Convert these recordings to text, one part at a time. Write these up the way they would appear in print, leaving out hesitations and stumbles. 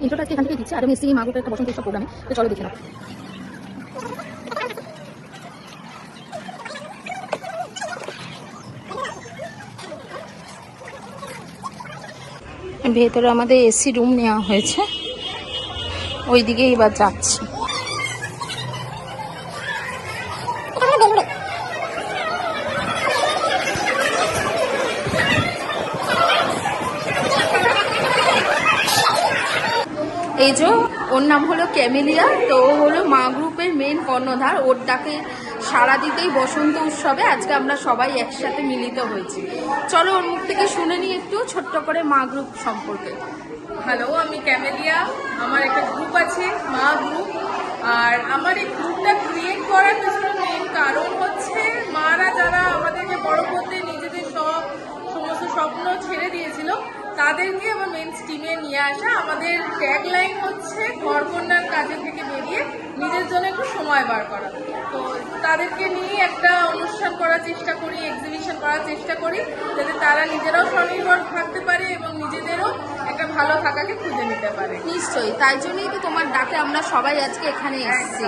ইন্ট্রোটা আজকে এখান থেকে দিচ্ছে, আর আমি এসছি মা গ্রুপের একটা বসন্ত উৎসব প্রোগ্রামে, তো চলো দেখে নাও। ভেতরে আমাদের এসি রুম নেওয়া হয়েছে, ওইদিকে এবার যাচ্ছি। এই যে ওর নাম হলো ক্যামেলিয়া, তো ও হলো মা গ্রুপের মেন কর্ণধার। ওর ডাকে সাড়া দিতেই বসন্ত উৎসবে আজকে আমরা সবাই একসাথে মিলিত হয়েছি। চলো ওর মুখ থেকে শুনে নিই একটু ছোট্ট করে মা গ্রুপ সম্পর্কে। হ্যালো, আমি ক্যামেলিয়া। আমার একটা গ্রুপ আছে, মা গ্রুপ। আর আমার এই গ্রুপটা ক্রিয়েট করার পেছনে মেন কারণ হচ্ছে মারা যারা আমাদেরকে বড় করতে নিজেদের সমস্ত স্বপ্ন ছেড়ে দিয়েছিল, তাদেরকে আমার মেন স্ট্রিমে নিয়ে আসা। আমাদের ট্যাগলাইন হচ্ছে ঘরকন্যার কাজে থেকে বেরিয়ে নিজের জন্য একটু সময় বার করা। তো তাদেরকে নিয়ে একটা অনুষ্ঠান করার চেষ্টা করি, এক্সিবিশন করার চেষ্টা করি, যাতে তারা নিজেরাও স্বনির্ভর থাকতে পারে এবং নিজেদেরও একটা ভালো থাকাকে খুঁজে নিতে পারে। নিশ্চয়ই, তাই জন্যই তো তোমার ডাকে আমরা সবাই আজকে এখানে এসেছি।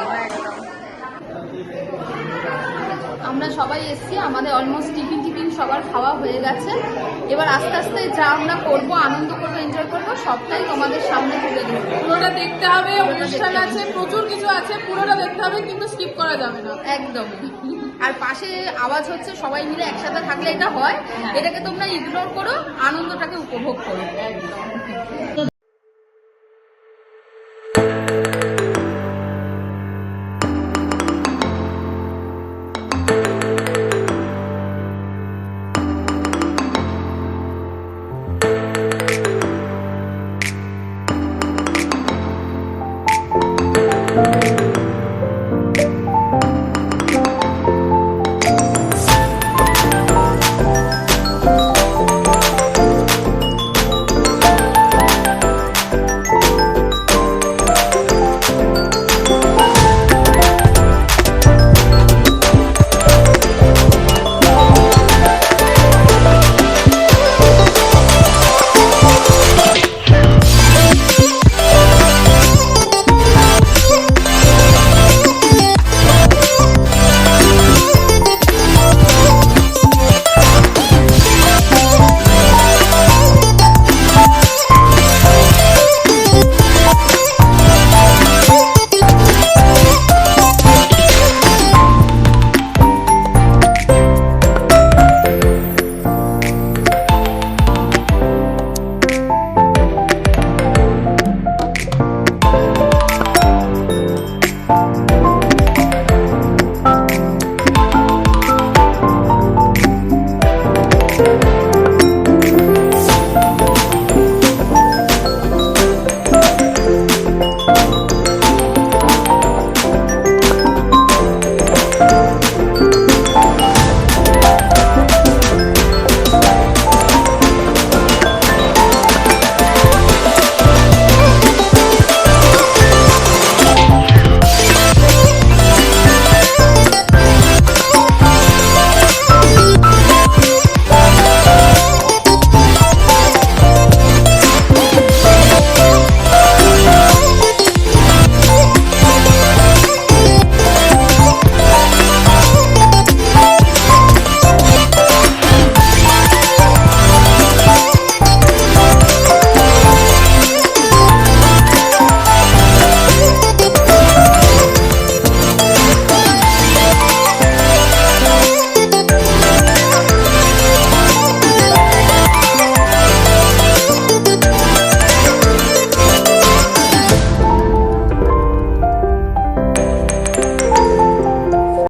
আমরা সবাই এসেছি, আমাদের অলমোস্ট টিফিন সবার খাওয়া হয়ে গেছে। এবার আস্তে আস্তে যা আমরা করবো, আনন্দ করবো, এনজয় করবো, সবটাই তোমাদের সামনে তুলে দেবো। পুরোটা দেখতে হবে, অনুষ্ঠান আছে, প্রচুর কিছু আছে, পুরোটা দেখতে হবে, কিন্তু স্কিপ করা যাবে না। একদম। আর পাশে আওয়াজ হচ্ছে, সবাই মিলে একসাথে থাকলে এটা হয়, এটাকে তোমরা ইগনোর করো, আনন্দটাকে উপভোগ করো। একদম।